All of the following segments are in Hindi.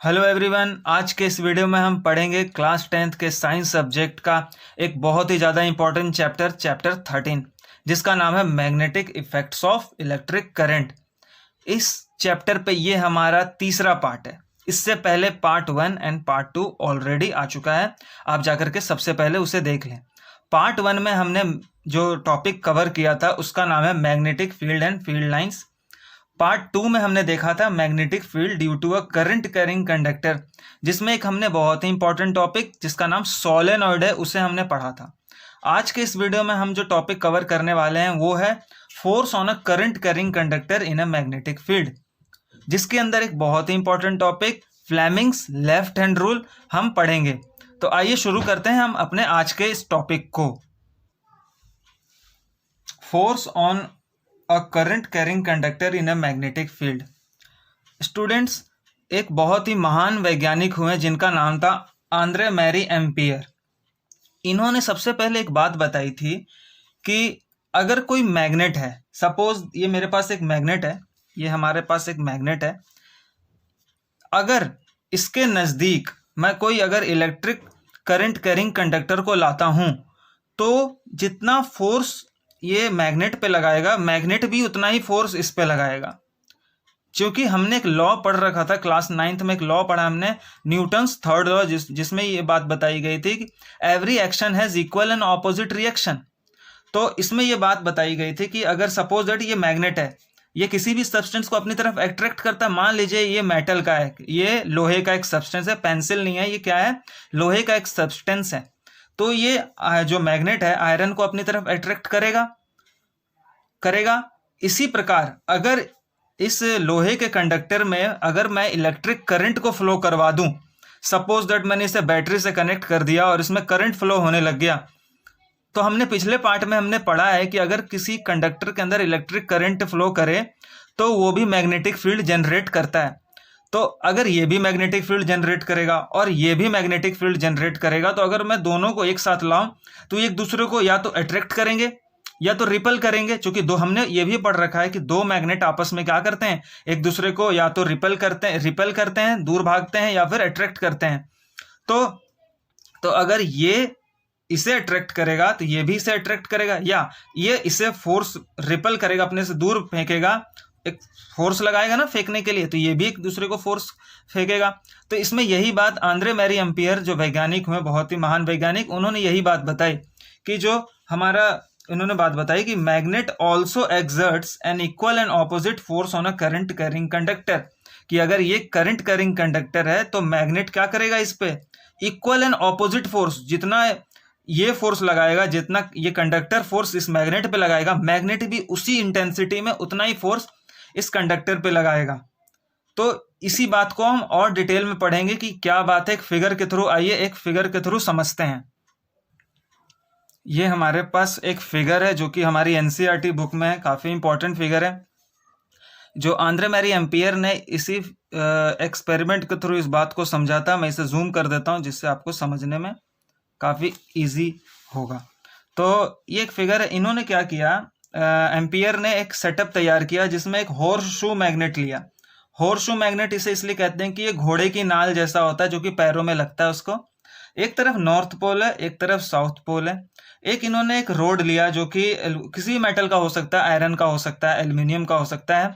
Hello everyone. आज के इस वीडियो में हम पढ़ेंगे क्लास 10th के साइंस सब्जेक्ट का एक बहुत ही ज़्यादा इंपॉर्टेंट चैप्टर 13, जिसका नाम है magnetic effects of electric current. इस चैप्टर पे ये हमारा तीसरा पार्ट है। इससे पहले पार्ट 1 एंड पार्ट 2 ऑलरेडी आ चुका है, आप जाकर के सबसे पहले उसे देख लें। पार्ट 1 में हमने जो टॉपिक कवर किया था उसका नाम है magnetic field and field lines. Part 2 में हमने देखा था magnetic field due to a current carrying conductor, जिसमें एक हमने बहुत ही इंपॉर्टेंट टॉपिक जिसका नाम सोलेनॉइड है उसे हमने पढ़ा था। आज के इस वीडियो में हम जो टॉपिक कवर करने वाले हैं वो है force on a current carrying conductor in a magnetic field, जिसके अंदर एक बहुत ही important topic Fleming's left hand rule हम पढ़ेंगे। तो आइए शुरू करते हैं हम अपने आज के इस टॉपिक को। Force on a current carrying conductor in a magnetic field. Students, एक बहुत ही महान वैज्ञानिक हुए जिनका नाम था आंद्रे मैरी एम्पियर। इन्होंने सबसे पहले एक बात बताई थी कि अगर कोई मैग्नेट है, सपोज ये मेरे पास एक मैग्नेट है, ये हमारे पास एक मैग्नेट है, अगर इसके नज़दीक मैं कोई अगर इलेक्ट्रिक करंट कैरिंग कंडक्टर को लाता हूं तो जितना फोर्स ये मैग्नेट पे लगाएगा, मैग्नेट भी उतना ही फोर्स इस पे लगाएगा। क्योंकि हमने एक लॉ पढ़ रखा था, क्लास 9th में एक लॉ पढ़ा हमने, न्यूटन्स थर्ड लॉ, जिसमें ये बात बताई गई थी कि every action has equal and opposite reaction. तो इसमें ये बात बताई गई थी कि अगर सपोज दैट ये मैग्नेट है, ये किसी भी सब्सटेंस को अपनी तरफ अट्रैक्ट करता है। मान लीजिए ये मेटल का है, ये लोहे का एक सब्सटेंस है, पेंसिल नहीं है, ये क्या है, लोहे का एक सब्सटेंस है। तो ये जो मैग्नेट है आयरन को अपनी तरफ अट्रैक्ट करेगा। इसी प्रकार अगर इस लोहे के कंडक्टर में अगर मैं इलेक्ट्रिक करंट को फ्लो करवा दूं, सपोज दैट मैंने इसे बैटरी से कनेक्ट कर दिया और इसमें करंट फ्लो होने लग गया, तो हमने पिछले पार्ट में हमने पढ़ा है कि अगर किसी कंडक्टर के अंदर इलेक्ट्रिक करंट फ्लो करे तो वो भी मैग्नेटिक फील्ड जनरेट करता है। तो अगर ये भी मैग्नेटिक फील्ड जनरेट करेगा और ये भी मैग्नेटिक फील्ड जनरेट करेगा, तो अगर मैं दोनों को एक साथ लाऊं तो एक दूसरे को या तो अट्रैक्ट करेंगे या तो रिपल करेंगे। क्योंकि दो, हमने ये भी पढ़ रखा है कि दो मैग्नेट आपस में क्या करते हैं, एक दूसरे को या तो रिपल करते हैं, दूर भागते हैं, या फिर अट्रैक्ट करते हैं। तो अगर ये इसे अट्रैक्ट करेगा तो ये भी इसे अट्रैक्ट करेगा, या ये इसे फोर्स रिपल करेगा, अपने से दूर फेंकेगा, एक फोर्स लगाएगा ना फेंकने के लिए, तो ये भी एक दूसरे को फोर्स फेंकेगा। तो इसमें यही बात आंद्रे मैरी एम्पियर जो वैज्ञानिक हुए, बहुत ही महान वैज्ञानिक, उन्होंने यही बात बताई कि जो हमारा उन्होंने बात बताई कि magnet also exerts an equal and opposite force on a current carrying conductor, कि अगर ये करंट कैरिंग कंडक्टर है तो मैग्नेट क्या करेगा, इस पे इक्वल एंड ऑपोजिट फोर्स, जितना ये फोर्स लगाएगा, जितना ये कंडक्टर फोर्स इस मैग्नेट पे लगाएगा, मैग्नेट भी उसी इंटेंसिटी में उतना ही फोर्स इस कंडक्टर पे लगाएगा। तो इसी बात को हम और डिटेल में पढ़ेंगे कि क्या बात है एक फिगर के थ्रू। आइए एक फिगर के थ्रू समझते हैं। ये हमारे पास एक फिगर है जो कि हमारी एनसीईआरटी बुक में है, काफ़ी इंपॉर्टेंट फिगर है, जो आंद्रे मैरी एम्पियर ने इसी एक्सपेरिमेंट के थ्रू इस बात को समझा था। मैं इसे जूम कर देता हूँ जिससे आपको समझने में काफ़ी इजी होगा। तो ये एक फिगर है। इन्होंने क्या किया, एम्पियर ने एक सेटअप तैयार किया जिसमें एक हॉर्स शू मैग्नेट लिया। हॉर्स शू मैग्नेट इसे इसलिए कहते हैं कि ये घोड़े की नाल जैसा होता है जो कि पैरों में लगता है उसको। एक तरफ नॉर्थ पोल है, एक तरफ साउथ पोल है। एक इन्होंने एक रोड लिया जो कि किसी मेटल का हो सकता है, आयरन का हो सकता है, एल्युमिनियम का हो सकता है।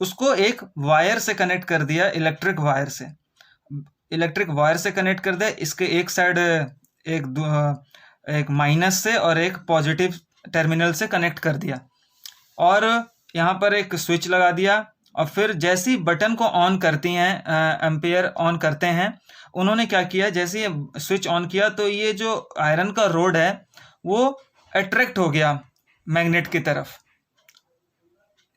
उसको एक वायर से कनेक्ट कर दिया, इलेक्ट्रिक वायर से कनेक्ट कर दिया। इसके एक साइड एक माइनस से और एक पॉजिटिव टर्मिनल से कनेक्ट कर दिया, और यहाँ पर एक स्विच लगा दिया। और फिर जैसे ही बटन को ऑन करती हैं, एम्पियर ऑन करते हैं, उन्होंने क्या किया, जैसे ये स्विच ऑन किया तो ये जो आयरन का रोड है वो अट्रैक्ट हो गया मैग्नेट की तरफ।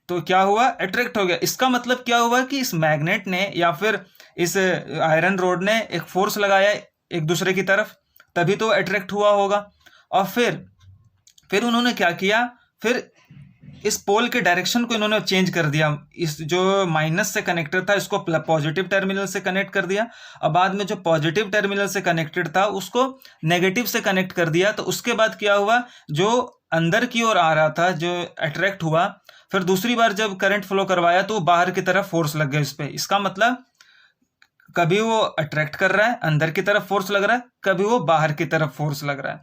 तो क्या हुआ, अट्रैक्ट हो गया। इसका मतलब क्या हुआ कि इस मैग्नेट ने या फिर इस आयरन रोड ने एक फोर्स लगाया एक दूसरे की तरफ, तभी तो अट्रैक्ट हुआ होगा। और फिर उन्होंने क्या किया, फिर इस पोल के डायरेक्शन को इन्होंने चेंज कर दिया। इस जो माइनस से कनेक्टेड था इसको पॉजिटिव टर्मिनल से कनेक्ट कर दिया, और बाद में जो पॉजिटिव टर्मिनल से कनेक्टेड था उसको नेगेटिव से कनेक्ट कर दिया। तो उसके बाद क्या हुआ, जो अंदर की ओर आ रहा था, जो अट्रैक्ट हुआ, फिर दूसरी बार जब करंट फ्लो करवाया तो बाहर की तरफ फोर्स लग गया इस पर। इसका मतलब कभी वो अट्रैक्ट कर रहा है, अंदर की तरफ फोर्स लग रहा है, कभी वो बाहर की तरफ फोर्स लग रहा है।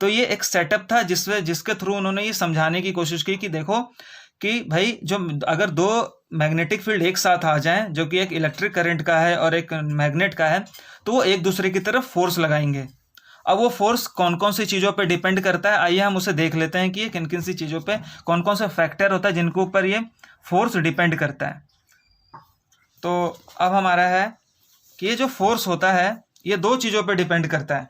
तो ये एक सेटअप था जिसके थ्रू उन्होंने ये समझाने की कोशिश की कि देखो कि भाई जो अगर दो मैग्नेटिक फील्ड एक साथ आ जाएं, जो कि एक इलेक्ट्रिक करंट का है और एक मैग्नेट का है, तो वो एक दूसरे की तरफ फोर्स लगाएंगे। अब वो फोर्स कौन कौन सी चीज़ों पे डिपेंड करता है, आइए हम उसे देख लेते हैं कि ये किन किन सी चीज़ों पे, कौन कौन सा फैक्टर होता है जिनके ऊपर ये फोर्स डिपेंड करता है। तो अब हमारा है कि ये जो फोर्स होता है ये दो चीज़ों पे डिपेंड करता है।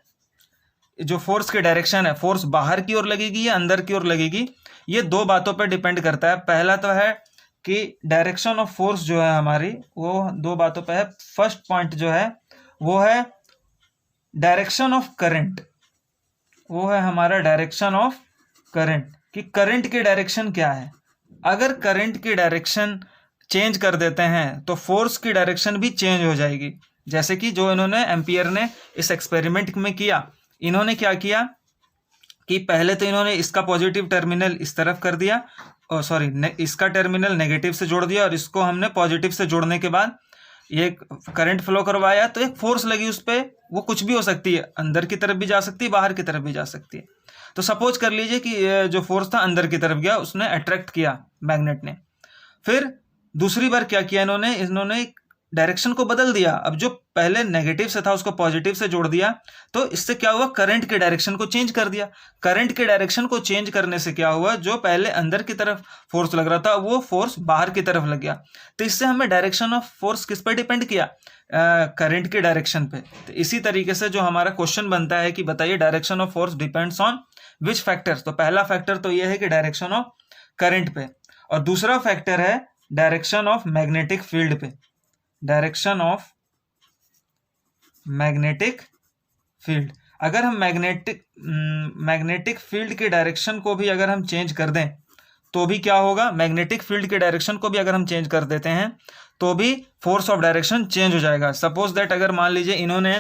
जो फोर्स की डायरेक्शन है, फोर्स बाहर की ओर लगेगी या अंदर की ओर लगेगी, ये दो बातों पर डिपेंड करता है। पहला तो है कि डायरेक्शन ऑफ फोर्स जो है हमारी, वो दो बातों पर है। फर्स्ट पॉइंट जो है वो है डायरेक्शन ऑफ करंट, वो है हमारा डायरेक्शन ऑफ करंट, कि करंट की डायरेक्शन क्या है। अगर करंट की डायरेक्शन चेंज कर देते हैं तो फोर्स की डायरेक्शन भी चेंज हो जाएगी। जैसे कि जो इन्होंने एम्पियर ने इस एक्सपेरिमेंट में किया, इन्होंने क्या किया कि पहले तो इन्होंने इसका पॉजिटिव टर्मिनल इस तरफ कर दिया, और सॉरी इसका टर्मिनल नेगेटिव से जोड़ दिया, और इसको हमने पॉजिटिव से जोड़ने के बाद ये करंट फ्लो करवाया, तो एक फोर्स लगी उस पर। वो कुछ भी हो सकती है, अंदर की तरफ भी जा सकती है, बाहर की तरफ भी जा सकती है। तो सपोज कर लीजिए कि जो फोर्स था अंदर की तरफ गया, उसने अट्रैक्ट किया मैग्नेट ने। फिर दूसरी बार क्या किया इन्होंने डायरेक्शन को बदल दिया। अब जो पहले नेगेटिव से था उसको पॉजिटिव से जोड़ दिया, तो इससे क्या हुआ, करंट के डायरेक्शन को चेंज कर दिया। करंट के डायरेक्शन को चेंज करने से क्या हुआ, जो पहले अंदर की तरफ फोर्स लग रहा था वो फोर्स बाहर की तरफ लग गया। तो इससे हमें डायरेक्शन ऑफ फोर्स किस पर डिपेंड किया, करंट के डायरेक्शन पे। तो इसी तरीके से जो हमारा क्वेश्चन बनता है कि बताइए direction of force depends on which factors. तो पहला फैक्टर तो यह है कि डायरेक्शन ऑफ करंट पे, और दूसरा फैक्टर है डायरेक्शन ऑफ मैग्नेटिक फील्ड पे, डायरेक्शन ऑफ मैग्नेटिक फील्ड। अगर हम मैग्नेटिक फील्ड की डायरेक्शन को भी अगर हम चेंज कर दें तो भी क्या होगा, मैग्नेटिक फील्ड के डायरेक्शन को भी अगर हम चेंज कर देते हैं तो भी फोर्स ऑफ डायरेक्शन चेंज हो जाएगा। सपोज दैट अगर मान लीजिए इन्होंने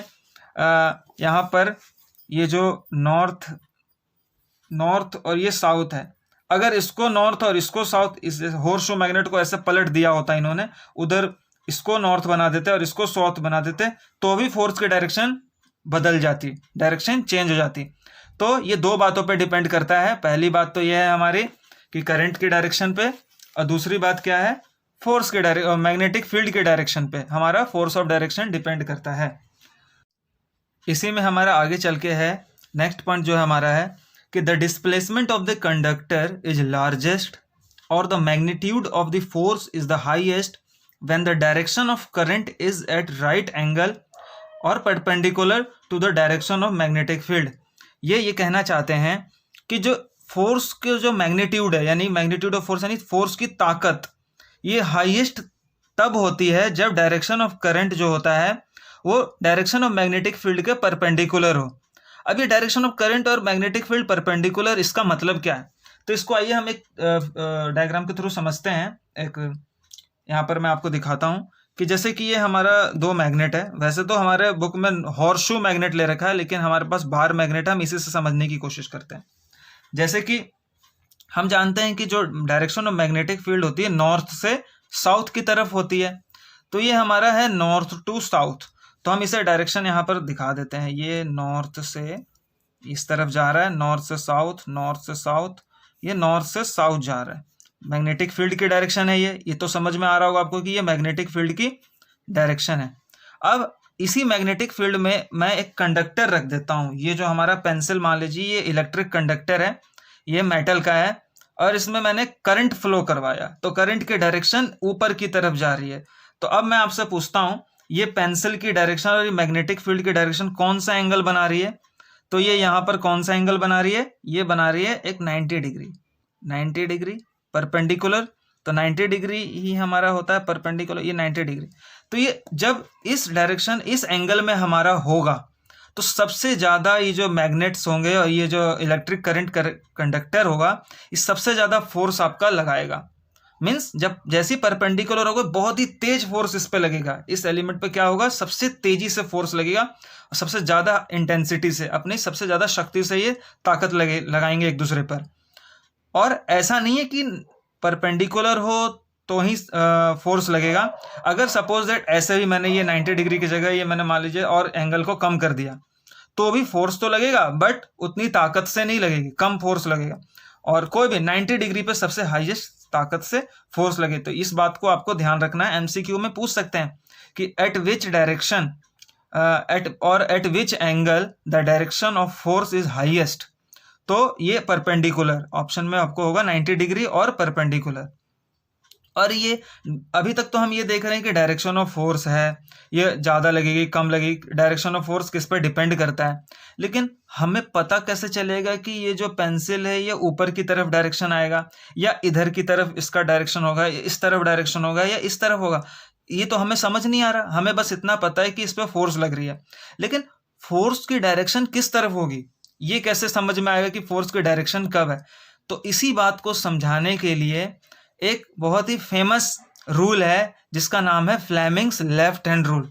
यहाँ पर ये जो नॉर्थ और ये साउथ है, अगर इसको नॉर्थ और इसको साउथ, इस हॉर्सशू मैग्नेट को ऐसे पलट दिया होता इन्होंने, उधर इसको नॉर्थ बना देते और इसको साउथ बना देते, तो भी फोर्स की डायरेक्शन बदल जाती, डायरेक्शन चेंज हो जाती। तो ये दो बातों पे डिपेंड करता है। पहली बात तो यह है हमारी कि करंट की डायरेक्शन पे, और दूसरी बात क्या है, फोर्स के मैग्नेटिक फील्ड के डायरेक्शन पे हमारा फोर्स ऑफ डायरेक्शन डिपेंड करता है। इसी में हमारा आगे चल के है नेक्स्ट पॉइंट जो हमारा है कि the displacement of the conductor is largest और the magnitude of the force is the highest when the direction of current is at right angle or perpendicular to the direction of magnetic field। ये कहना चाहते हैं कि जो फोर्स के जो मैग्नीट्यूड है, यानी मैग्नीट्यूड ऑफ फोर्स यानी फोर्स की ताकत, ये हाईएस्ट तब होती है जब डायरेक्शन ऑफ करंट जो होता है वो डायरेक्शन ऑफ मैग्नेटिक फील्ड के परपेंडिकुलर हो। अब ये डायरेक्शन ऑफ करंट और मैग्नेटिक फील्ड परपेंडिकुलर, इसका मतलब क्या है, तो इसको आइए हम एक डायग्राम के थ्रू समझते हैं। एक यहाँ पर मैं आपको दिखाता हूँ कि जैसे कि ये हमारा दो मैग्नेट है। वैसे तो हमारे बुक में हॉर्सशू मैग्नेट ले रखा है, लेकिन हमारे पास बार मैग्नेट है, हम इसी से समझने की कोशिश करते हैं। जैसे कि हम जानते हैं कि जो डायरेक्शन ऑफ मैग्नेटिक फील्ड होती है नॉर्थ से साउथ की तरफ होती है, तो ये हमारा है नॉर्थ टू साउथ। तो हम इसे डायरेक्शन यहाँ पर दिखा देते हैं, ये नॉर्थ से इस तरफ जा रहा है, नॉर्थ से साउथ, नॉर्थ से साउथ, ये नॉर्थ से साउथ जा रहा है। मैग्नेटिक फील्ड की डायरेक्शन है ये तो समझ में आ रहा होगा आपको कि ये मैग्नेटिक फील्ड की डायरेक्शन है। अब इसी मैग्नेटिक फील्ड में मैं एक कंडक्टर रख देता हूँ। ये जो हमारा पेंसिल मान लीजिए ये इलेक्ट्रिक कंडक्टर है, ये मेटल का है, और इसमें मैंने करंट फ्लो करवाया, तो करंट की डायरेक्शन ऊपर की तरफ जा रही है। तो अब मैं आपसे पूछता हूँ ये पेंसिल की डायरेक्शन और ये मैग्नेटिक फील्ड की डायरेक्शन कौन सा एंगल बना रही है, तो ये यहाँ पर कौन सा एंगल बना रही है, ये बना रही है एक 90 डिग्री, 90 डिग्री परपेंडिकुलर। तो 90 डिग्री ही हमारा होता है परपेंडिकुलर, ये 90 डिग्री। तो ये जब इस डायरेक्शन इस एंगल में हमारा होगा तो सबसे ज़्यादा ये जो मैग्नेट्स होंगे और ये जो इलेक्ट्रिक करंट कंडक्टर होगा, इस सबसे ज़्यादा फोर्स आपका लगाएगा। मीन्स जब जैसी परपेंडिकुलर होगा बहुत ही तेज फोर्स इस पे लगेगा, इस एलिमेंट पे क्या होगा, सबसे तेजी से फोर्स लगेगा, और सबसे ज़्यादा इंटेंसिटी से, अपनी सबसे ज़्यादा शक्ति से ये ताकत लगाएंगे एक दूसरे पर। और ऐसा नहीं है कि परपेंडिकुलर हो तो ही फोर्स लगेगा। अगर सपोज दैट ऐसे भी मैंने ये 90 डिग्री की जगह ये मैंने मान लीजिए और एंगल को कम कर दिया, तो भी फोर्स तो लगेगा बट उतनी ताकत से नहीं लगेगी, कम फोर्स लगेगा। और कोई भी 90 डिग्री पे सबसे हाईएस्ट ताकत से फोर्स लगे। तो इस बात को आपको ध्यान रखना है। एमसीक्यू में पूछ सकते हैं कि eight which direction at which angle the direction of force is highest. तो ये परपेंडिकुलर ऑप्शन में आपको होगा 90 डिग्री और परपेंडिकुलर। और ये अभी तक तो हम ये देख रहे हैं कि डायरेक्शन ऑफ फोर्स है, ये ज़्यादा लगेगी कम लगेगी, डायरेक्शन ऑफ फोर्स किस पर डिपेंड करता है। लेकिन हमें पता कैसे चलेगा कि ये जो पेंसिल है ये ऊपर की तरफ डायरेक्शन आएगा या इधर की तरफ इसका डायरेक्शन होगा, या इस तरफ डायरेक्शन होगा या इस तरफ होगा, ये तो हमें समझ नहीं आ रहा। हमें बस इतना पता है कि इस पर फोर्स लग रही है, लेकिन फोर्स की डायरेक्शन किस तरफ होगी ये कैसे समझ में आएगा कि फोर्स की डायरेक्शन कब है। तो इसी बात को समझाने के लिए एक बहुत ही फेमस रूल है जिसका नाम है फ्लेमिंग्स लेफ्ट हैंड रूल।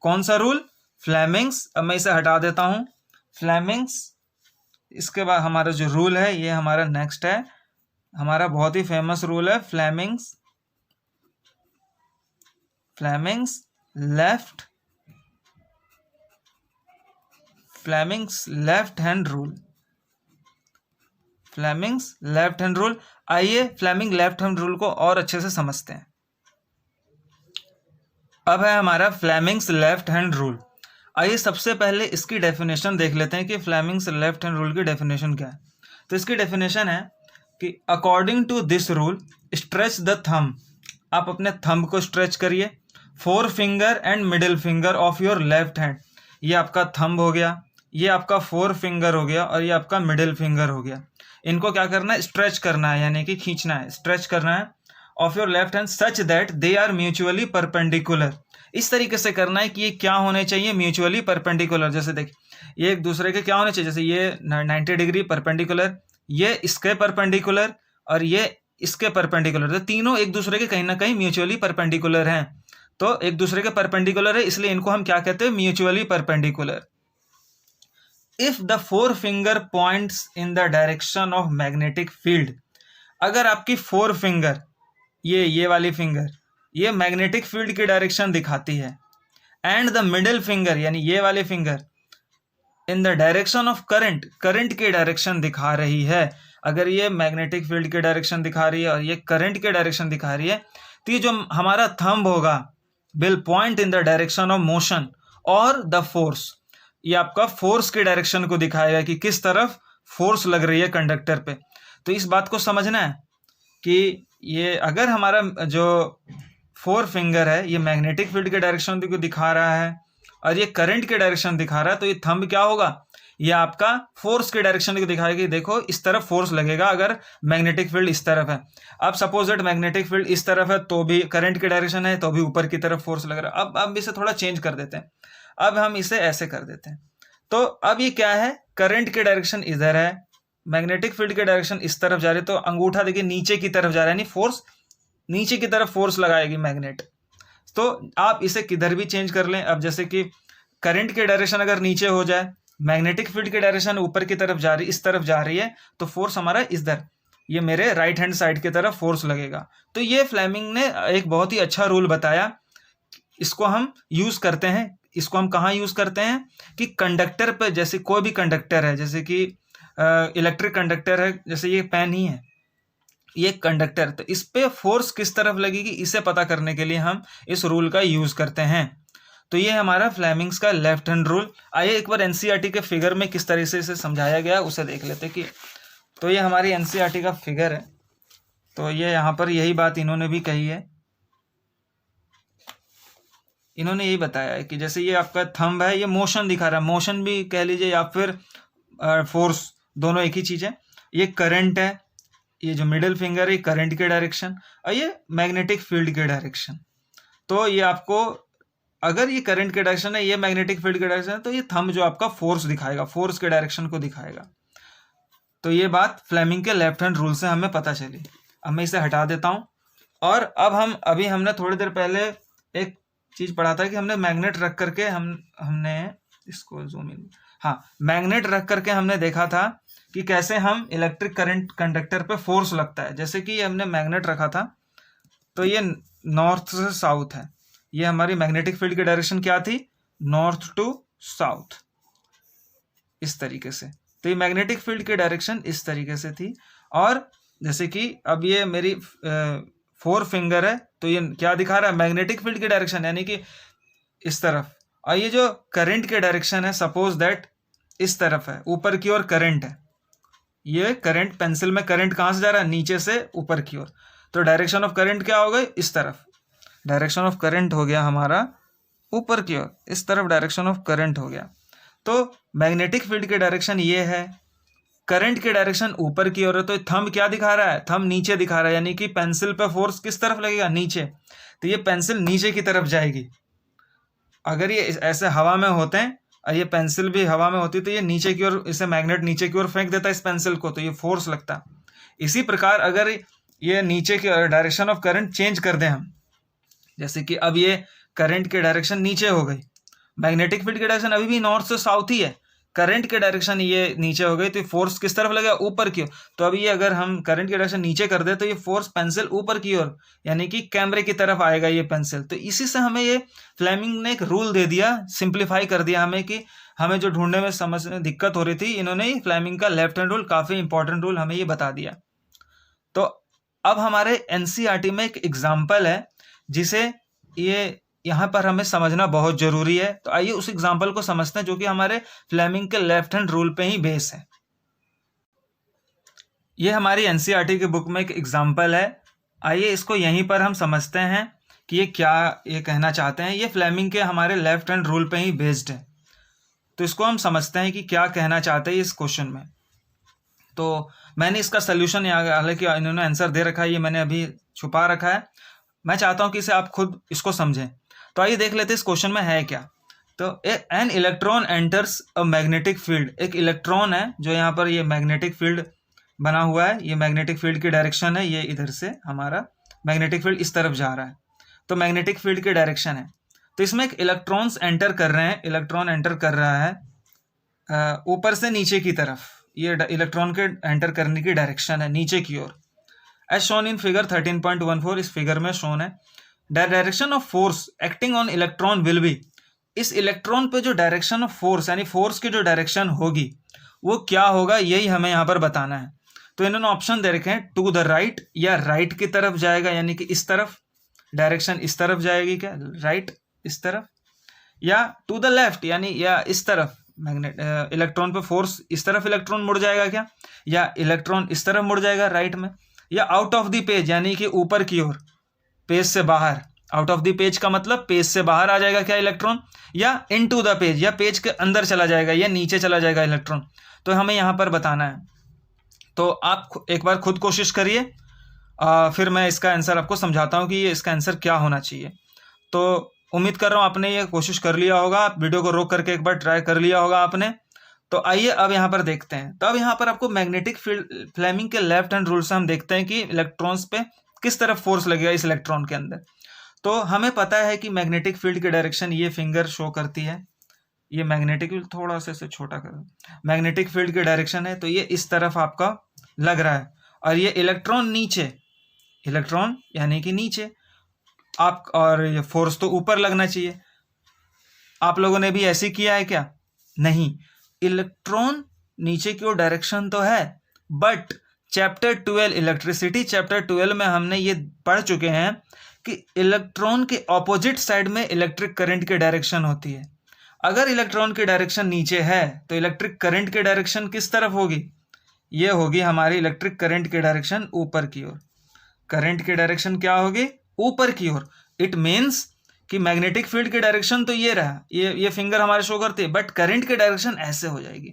कौन सा रूल? फ्लेमिंग्स। अब मैं इसे हटा देता हूं, फ्लेमिंग्स। इसके बाद हमारा जो रूल है ये हमारा नेक्स्ट है, हमारा बहुत ही फेमस रूल है Fleming's left hand rule. Fleming's left hand rule. आइए फ्लेमिंग लेफ्ट हैंड रूल को और अच्छे से समझते हैं। अब है हमारा फ्लेमिंग्स लेफ्ट हैंड रूल। आइए सबसे पहले इसकी डेफिनेशन देख लेते हैं कि फ्लेमिंग्स लेफ्ट हैंड रूल की डेफिनेशन क्या है। तो इसकी डेफिनेशन है कि according to this rule stretch the thumb. आप अपने थंब को स्ट्रेच करिए, 4 finger and middle finger of your left hand. ये आपका थंब हो गया, ये आपका 4 फिंगर हो गया और ये आपका मिडिल फिंगर हो गया। इनको क्या करना है? स्ट्रेच करना है, यानी कि खींचना है, स्ट्रेच करना है of your left hand such that they are mutually perpendicular. इस तरीके से करना है कि ये क्या होने चाहिए? Mutually perpendicular. जैसे देखिए ये एक दूसरे के क्या होने चाहिए, जैसे ये 90 डिग्री परपेंडिकुलर, ये इसके परपेंडिकुलर और ये इसके परपेंडिकुलर। तो तीनों एक दूसरे के कहीं ना कहीं म्यूचुअली परपेंडिकुलर हैं। तो एक दूसरे के परपेंडिकुलर है, इसलिए इनको हम क्या कहते हैं? Mutually perpendicular. If the 4 finger points in the direction of magnetic field. अगर आपकी 4 फिंगर, ये वाली फिंगर ये मैग्नेटिक फील्ड की डायरेक्शन दिखाती है, एंड द मिडिल फिंगर यानी ये वाली finger in the direction of current, current की डायरेक्शन दिखा रही है। अगर ये मैग्नेटिक फील्ड की डायरेक्शन दिखा रही है और ये करंट की डायरेक्शन दिखा रही है, तो ये जो हमारा थंब होगा will point in the direction of motion और द फोर्स। ये आपका फोर्स की डायरेक्शन को दिखाएगा कि किस तरफ फोर्स लग रही है कंडक्टर पे। तो इस बात को समझना है कि ये अगर हमारा जो 4 फिंगर है ये मैग्नेटिक फील्ड के डायरेक्शन को दिखा रहा है और ये करंट के डायरेक्शन दिखा रहा है, तो ये थंब क्या होगा? ये आपका फोर्स के डायरेक्शन को दिखाएगा कि देखो इस तरफ फोर्स लगेगा अगर मैग्नेटिक फील्ड इस तरफ है। अब सपोज दैट मैग्नेटिक फील्ड इस तरफ है तो भी करंट की डायरेक्शन है, तो भी ऊपर की तरफ फोर्स लग रहा है। अब इसे थोड़ा चेंज कर देते हैं, अब हम इसे ऐसे कर देते हैं। तो अब ये क्या है? करंट की डायरेक्शन इधर है, मैग्नेटिक फील्ड की डायरेक्शन इस तरफ जा रही है, तो अंगूठा देखिए नीचे की तरफ जा रहा है, यानी फोर्स नीचे की तरफ फोर्स लगाएगी मैग्नेट। तो आप इसे किधर भी चेंज कर लें। अब जैसे कि करंट की डायरेक्शन अगर नीचे हो जाए, मैग्नेटिक फील्ड की डायरेक्शन ऊपर की तरफ जा रही, इस तरफ जा रही है, तो फोर्स हमारा इधर, ये मेरे राइट हैंड साइड की तरफ फोर्स लगेगा। तो ये फ्लेमिंग ने एक बहुत ही अच्छा रूल बताया, इसको हम यूज करते हैं। इसको हम कहाँ यूज करते हैं? कि कंडक्टर पे, जैसे कोई भी कंडक्टर है, जैसे कि इलेक्ट्रिक कंडक्टर है, जैसे ये पेन ही है, ये कंडक्टर, तो इस पे फोर्स किस तरफ लगेगी इसे पता करने के लिए हम इस रूल का यूज करते हैं। तो ये हमारा फ्लेमिंग्स का लेफ्ट हैंड रूल। आइए एक बार एनसीईआरटी के फिगर में किस तरह से इसे समझाया गया उसे देख लेते कि। तो ये हमारी एनसीईआरटी का फिगर है, तो ये यहाँ पर यही बात इन्होंने भी कही है। इन्होंने यही बताया है कि जैसे ये आपका थंब है, ये मोशन दिखा रहा है, मोशन भी कह लीजिए या फिर फोर्स, दोनों एक ही चीज है। ये करंट है, ये जो मिडिल फिंगर है करंट के डायरेक्शन, और ये मैग्नेटिक फील्ड के डायरेक्शन। तो ये आपको, अगर ये करंट के डायरेक्शन है, ये मैग्नेटिक फील्ड के डायरेक्शन है, तो ये थंब जो आपका फोर्स दिखाएगा, फोर्स के डायरेक्शन को दिखाएगा। तो ये बात फ्लेमिंग के लेफ्ट हैंड रूल से हमें पता चली। अब मैं इसे हटा देता हूं, और अब हमने थोड़ी देर पहले एक चीज पढ़ा था कि हमने मैग्नेट रख करके हमने इसको जूम इन, हाँ, मैग्नेट रख करके हमने देखा था कि कैसे हम इलेक्ट्रिक करंट कंडक्टर पे फोर्स लगता है। जैसे कि हमने मैग्नेट रखा था, तो ये नॉर्थ से साउथ है। ये हमारी मैग्नेटिक फील्ड की डायरेक्शन क्या थी, नॉर्थ टू साउथ, इस तरीके से। तो ये मैग्नेटिक फील्ड की डायरेक्शन इस तरीके से थी। और जैसे कि अब ये मेरी 4 फिंगर है, तो ये क्या दिखा रहा है, मैग्नेटिक फील्ड की डायरेक्शन, यानी कि इस तरफ। और ये जो करंट की डायरेक्शन है, सपोज दैट इस तरफ है, ऊपर की ओर करंट है। ये करंट, पेंसिल में करंट कहाँ से जा रहा है, नीचे से ऊपर की ओर। तो डायरेक्शन ऑफ करंट क्या हो गई, इस तरफ। डायरेक्शन ऑफ करंट हो गया हमारा ऊपर की ओर, इस तरफ डायरेक्शन ऑफ करंट हो गया। तो मैग्नेटिक फील्ड की डायरेक्शन ये है, करंट की डायरेक्शन ऊपर की ओर है। तो थंब क्या दिखा रहा है, थंब नीचे दिखा रहा है, यानी कि पेंसिल पे फोर्स किस तरफ लगेगा, नीचे। तो ये पेंसिल नीचे की तरफ जाएगी। अगर ये ऐसे हवा में होते हैं और ये पेंसिल भी हवा में होती, तो ये नीचे की ओर, इसे मैग्नेट नीचे की ओर फेंक देता है इस पेंसिल को, तो ये फोर्स लगता। इसी प्रकार अगर ये नीचे की डायरेक्शन ऑफ करंट चेंज कर दें हम, जैसे कि अब ये करंट की डायरेक्शन नीचे हो गई, मैग्नेटिक फील्ड की डायरेक्शन अभी भी नॉर्थ से साउथ ही है, करंट की डायरेक्शन ये नीचे हो गई, तो फोर्स किस तरफ लगेगा, ऊपर की ओर। तो अब ये अगर हम करंट की डायरेक्शन नीचे कर दे, तो ये फोर्स पेंसिल ऊपर की ओर, यानी कि कैमरे की तरफ आएगा ये पेंसिल। तो इसी से हमें ये फ्लेमिंग ने एक रूल दे दिया, सिंप्लीफाई कर दिया हमें, कि हमें जो ढूंढने में समझ में दिक्कत हो रही थी, इन्होंने फ्लेमिंग का लेफ्ट हैंड रूल, काफी इंपॉर्टेंट रूल, हमें ये बता दिया। तो अब हमारे एनसीईआरटी में एक एग्जाम्पल है जिसे ये यहाँ पर हमें समझना बहुत जरूरी है। तो आइए उस एग्जाम्पल को समझते हैं, जो कि हमारे फ्लेमिंग के लेफ्ट हैंड रूल पे ही बेस है। ये हमारी एनसीईआरटी की बुक में एक एग्जाम्पल है। आइए इसको यहीं पर हम समझते हैं कि ये क्या ये कहना चाहते हैं। ये फ्लेमिंग के हमारे लेफ्ट हैंड रूल पे ही बेस्ड है। तो इसको हम समझते हैं कि क्या कहना चाहते हैं इस क्वेश्चन में। तो मैंने इसका सोल्यूशन, हालांकि इन्होंने आंसर दे रखा है, ये मैंने अभी छुपा रखा है। मैं चाहता हूं कि इसे आप खुद इसको समझें। तो आइए देख लेते हैं इस क्वेश्चन में है क्या। तो an electron enters a magnetic field, एक इलेक्ट्रॉन है जो यहाँ पर ये मैग्नेटिक फील्ड बना हुआ है, ये मैग्नेटिक फील्ड की डायरेक्शन है, ये इधर से हमारा मैग्नेटिक फील्ड इस तरफ जा रहा है, तो मैग्नेटिक फील्ड की डायरेक्शन है। तो इसमें एक इलेक्ट्रॉन्स एंटर कर रहे हैं, इलेक्ट्रॉन एंटर कर रहा है ऊपर से नीचे की तरफ, ये इलेक्ट्रॉन के एंटर करने की डायरेक्शन है नीचे की ओर, एज शोन इन फिगर 13.14। इस फिगर में शोन है the direction of force acting on electron will be, इस इलेक्ट्रॉन पे जो डायरेक्शन ऑफ फोर्स, यानी फोर्स की जो डायरेक्शन होगी वो क्या होगा, यही हमें यहाँ पर बताना है। तो इन्होंने ऑप्शन दे रखे हैं, टू द राइट, या राइट की तरफ जाएगा, यानी कि इस तरफ, डायरेक्शन इस तरफ जाएगी क्या, राइट इस तरफ, या टू द लेफ्ट, यानी या इस तरफ, मैग्नेट इलेक्ट्रॉन पे फोर्स इस तरफ इलेक्ट्रॉन मुड़ जाएगा क्या, या इलेक्ट्रॉन इस तरफ मुड़ जाएगा राइट में, या आउट ऑफ द पेज, यानी कि ऊपर की ओर, पेज से बाहर। आउट ऑफ द पेज का मतलब पेज से बाहर आ जाएगा क्या इलेक्ट्रॉन, या इनटू द पेज, या पेज के अंदर चला जाएगा, या नीचे चला जाएगा इलेक्ट्रॉन। तो हमें यहाँ पर बताना है। तो आप एक बार खुद कोशिश करिए, फिर मैं इसका आंसर आपको समझाता हूँ कि ये इसका आंसर क्या होना चाहिए। तो उम्मीद कर रहा हूँ आपने ये कोशिश कर लिया होगा, आप वीडियो को रोक करके एक बार ट्राई कर लिया होगा आपने। तो आइए अब यहाँ पर देखते हैं। तो अब यहाँ पर आपको मैग्नेटिक फील्ड, फ्लेमिंग के लेफ्ट हैंड रूल से हम देखते हैं कि इलेक्ट्रॉन्स पे किस तरफ फोर्स लगेगा इस इलेक्ट्रॉन के अंदर। तो हमें पता है कि मैग्नेटिक फील्ड की डायरेक्शन ये फिंगर शो करती है, ये मैग्नेटिक फील्ड, थोड़ा सा इसे छोटा करो, मैग्नेटिक फील्ड की डायरेक्शन है, तो ये इस तरफ आपका लग रहा है, और ये इलेक्ट्रॉन नीचे, इलेक्ट्रॉन यानी कि नीचे आप, और ये फोर्स तो ऊपर लगना चाहिए। आप लोगों ने भी ऐसे किया है क्या, नहीं, इलेक्ट्रॉन नीचे की ओर डायरेक्शन तो है, बट चैप्टर 12 इलेक्ट्रिसिटी, चैप्टर 12 में हमने ये पढ़ चुके हैं कि इलेक्ट्रॉन के ऑपोजिट साइड में इलेक्ट्रिक करंट की डायरेक्शन होती है। अगर इलेक्ट्रॉन की डायरेक्शन नीचे है तो इलेक्ट्रिक करंट की डायरेक्शन किस तरफ होगी, ये होगी हमारी इलेक्ट्रिक करंट की डायरेक्शन ऊपर की ओर। करंट की डायरेक्शन क्या होगी, ऊपर की ओर। इट मीन्स कि मैग्नेटिक फील्ड की डायरेक्शन तो ये रहा, ये फिंगर हमारे शो करते हैं, बट करंट की डायरेक्शन ऐसे हो जाएगी।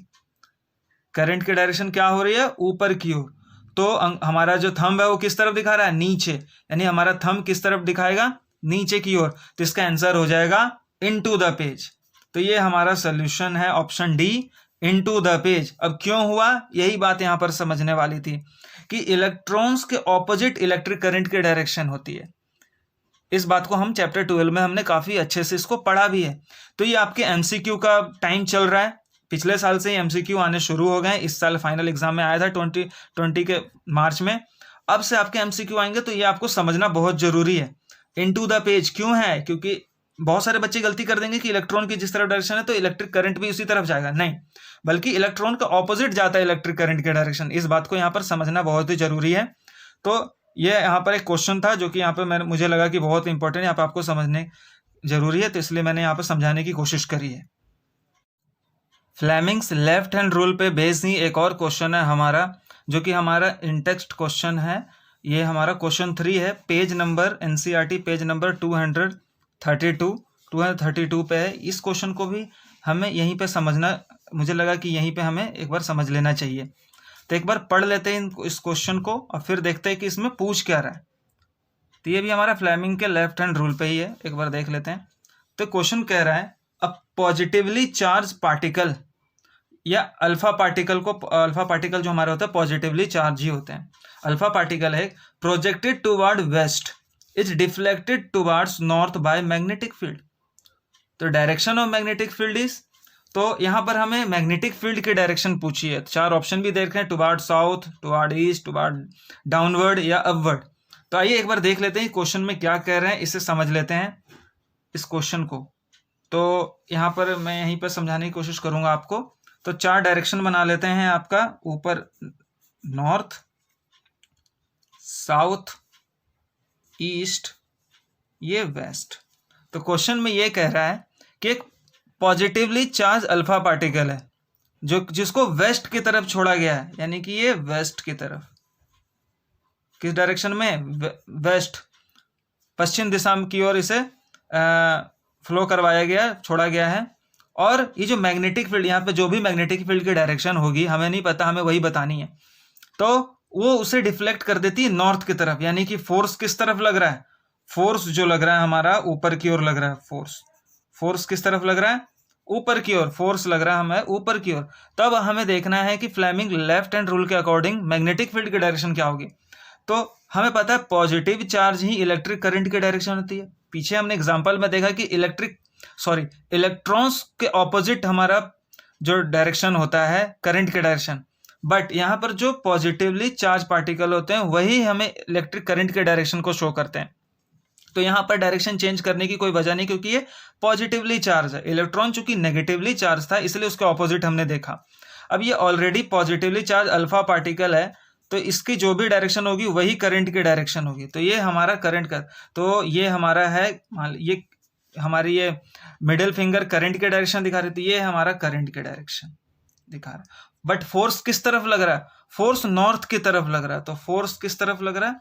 करंट की डायरेक्शन क्या हो रही है, ऊपर की ओर। तो हमारा जो थंब है वो किस तरफ दिखा रहा है, नीचे, यानी हमारा थंब किस तरफ दिखाएगा, नीचे की ओर। तो इसका आंसर हो जाएगा इनटू द पेज। तो ये हमारा सोल्यूशन है option D, into the page. अब क्यों हुआ, यही बात यहां पर समझने वाली थी कि इलेक्ट्रॉन्स के ऑपोजिट इलेक्ट्रिक करंट की डायरेक्शन होती है। इस बात को हम चैप्टर 12 में हमने काफी अच्छे से इसको पढ़ा भी है। तो ये आपके एमसीक्यू का टाइम चल रहा है, पिछले साल से ही एमसीक्यू आने शुरू हो गए हैं। इस साल फाइनल एग्जाम में आया था 2020 के मार्च में, अब से आपके एमसीक्यू आएंगे तो ये आपको समझना बहुत जरूरी है। इनटू द पेज क्यों है? क्योंकि बहुत सारे बच्चे गलती कर देंगे कि इलेक्ट्रॉन की जिस तरफ डायरेक्शन है तो इलेक्ट्रिक करंट भी उसी तरफ जाएगा, नहीं, बल्कि इलेक्ट्रॉन का ऑपोजिट जाता है इलेक्ट्रिक करंट के डायरेक्शन। इस बात को यहाँ पर समझना बहुत ही जरूरी है। तो ये यहाँ पर एक क्वेश्चन था जो कि यहाँ पर मुझे लगा कि बहुत इंपॉर्टेंट है, आपको समझने जरूरी है, तो इसलिए मैंने यहाँ पर समझाने की कोशिश करी है। फ्लेमिंग्स लेफ्ट हैंड रूल पे बेस्ड ही एक और क्वेश्चन है हमारा, जो कि हमारा इन टेक्स्ट क्वेश्चन है। ये हमारा क्वेश्चन 3 है, page number NCERT page number 232 पे है। इस क्वेश्चन को भी हमें यहीं पे समझना, मुझे लगा कि यहीं पे हमें एक बार समझ लेना चाहिए। तो एक बार पढ़ लेते हैं इस क्वेश्चन को और फिर देखते हैं कि इसमें पूछ क्या रहा है। तो ये भी हमारा फ्लेमिंग के लेफ्ट हैंड रूल पे ही है, एक बार देख लेते हैं। तो क्वेश्चन कह रहा है अ पॉजिटिवली चार्ज पार्टिकल या अल्फा पार्टिकल को, अल्फा पार्टिकल जो हमारे होता है पॉजिटिवली चार्ज ही होते हैं। अल्फा पार्टिकल है projected toward west is deflected towards north by magnetic field. तो direction of magnetic field is, तो यहाँ पर हमें मैग्नेटिक फील्ड की डायरेक्शन पूछी है। 4 ऑप्शन भी देख रहे हैं, toward south, toward east, toward downward या अपवर्ड। तो आइए एक बार देख लेते हैं क्वेश्चन में क्या कह रहे हैं, इसे समझ लेते हैं इस क्वेश्चन को। तो यहाँ पर मैं यहीं पर समझाने की कोशिश करूंगा आपको। तो 4 डायरेक्शन बना लेते हैं आपका, ऊपर नॉर्थ, साउथ, ईस्ट, ये वेस्ट। तो क्वेश्चन में ये कह रहा है कि एक पॉजिटिवली चार्ज अल्फा पार्टिकल है जो जिसको वेस्ट की तरफ छोड़ा गया है, यानी कि ये वेस्ट की तरफ, किस डायरेक्शन में? वेस्ट, पश्चिम दिशा की ओर इसे फ्लो करवाया गया, छोड़ा गया है। और ये जो मैग्नेटिक फील्ड, यहाँ पे जो भी मैग्नेटिक फील्ड की डायरेक्शन होगी हमें नहीं पता, हमें वही बतानी है, तो वो उसे डिफ्लेक्ट कर देती है नॉर्थ की तरफ। यानी कि फोर्स किस तरफ लग रहा है? फोर्स जो लग रहा है हमारा ऊपर की ओर लग रहा है। फोर्स किस तरफ लग रहा है? ऊपर की ओर फोर्स लग रहा है हमें ऊपर की ओर। तब हमें देखना है कि फ्लेमिंग लेफ्ट हैंड रूल के अकॉर्डिंग मैग्नेटिक फील्ड की डायरेक्शन क्या होगी। तो हमें पता है पॉजिटिव चार्ज ही इलेक्ट्रिक करंट की डायरेक्शन होती है। पीछे हमने एग्जांपल में देखा कि इलेक्ट्रॉन्स के ऑपोजिट हमारा जो डायरेक्शन होता है करंट के डायरेक्शन, बट यहाँ पर जो पॉजिटिवली चार्ज पार्टिकल होते हैं वही हमें इलेक्ट्रिक करंट के डायरेक्शन को शो करते हैं। तो यहाँ पर डायरेक्शन चेंज करने की कोई वजह नहीं, क्योंकि ये पॉजिटिवली चार्ज है। इलेक्ट्रॉन चूंकि नेगेटिवली चार्ज था इसलिए उसके ऑपोजिट हमने देखा। अब ये already positively charge alpha particle है, तो इसकी जो भी डायरेक्शन होगी वही करंट की डायरेक्शन होगी। तो ये हमारा करंट का, तो ये हमारा है, ये हमारी ये मिडिल फिंगर करंट के डायरेक्शन दिखा रही थी, ये हमारा करंट के डायरेक्शन दिखा रहा है। बट फोर्स किस तरफ लग रहा है? फोर्स नॉर्थ की तरफ लग रहा है। तो फोर्स किस तरफ लग रहा है?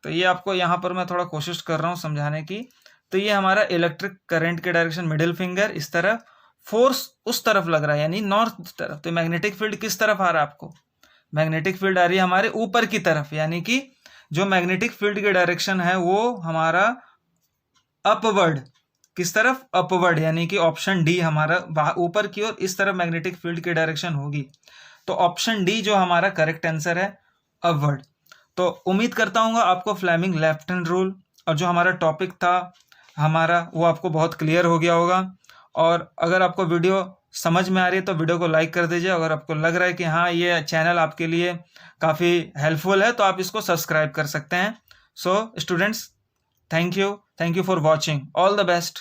तो ये आपको यहाँ पर मैं थोड़ा कोशिश कर रहा हूँ समझाने की। तो ये हमारा इलेक्ट्रिक करंट के डायरेक्शन मिडिल फिंगर इस तरफ, फोर्स उस तरफ लग रहा है यानी नॉर्थ तरफ। तो मैग्नेटिक फील्ड किस तरफ आ रहा है आपको? मैग्नेटिक फील्ड आ रही है हमारे ऊपर की तरफ, यानी कि जो मैग्नेटिक फील्ड की डायरेक्शन है वो हमारा अपवर्ड, किस तरफ? अपवर्ड, यानी कि ऑप्शन डी हमारा ऊपर की ओर इस तरफ मैग्नेटिक फील्ड की डायरेक्शन होगी। तो ऑप्शन डी जो हमारा करेक्ट आंसर है, अपवर्ड। तो उम्मीद करता हूँ आपको फ्लेमिंग लेफ्ट हैंड रूल और जो हमारा टॉपिक था हमारा वो आपको बहुत क्लियर हो गया होगा। और अगर आपको वीडियो समझ में आ रही है तो वीडियो को लाइक कर दीजिए। अगर आपको लग रहा है कि हाँ ये चैनल आपके लिए काफ़ी हेल्पफुल है तो आप इसको सब्सक्राइब कर सकते हैं। So students, thank you for watching, all the best.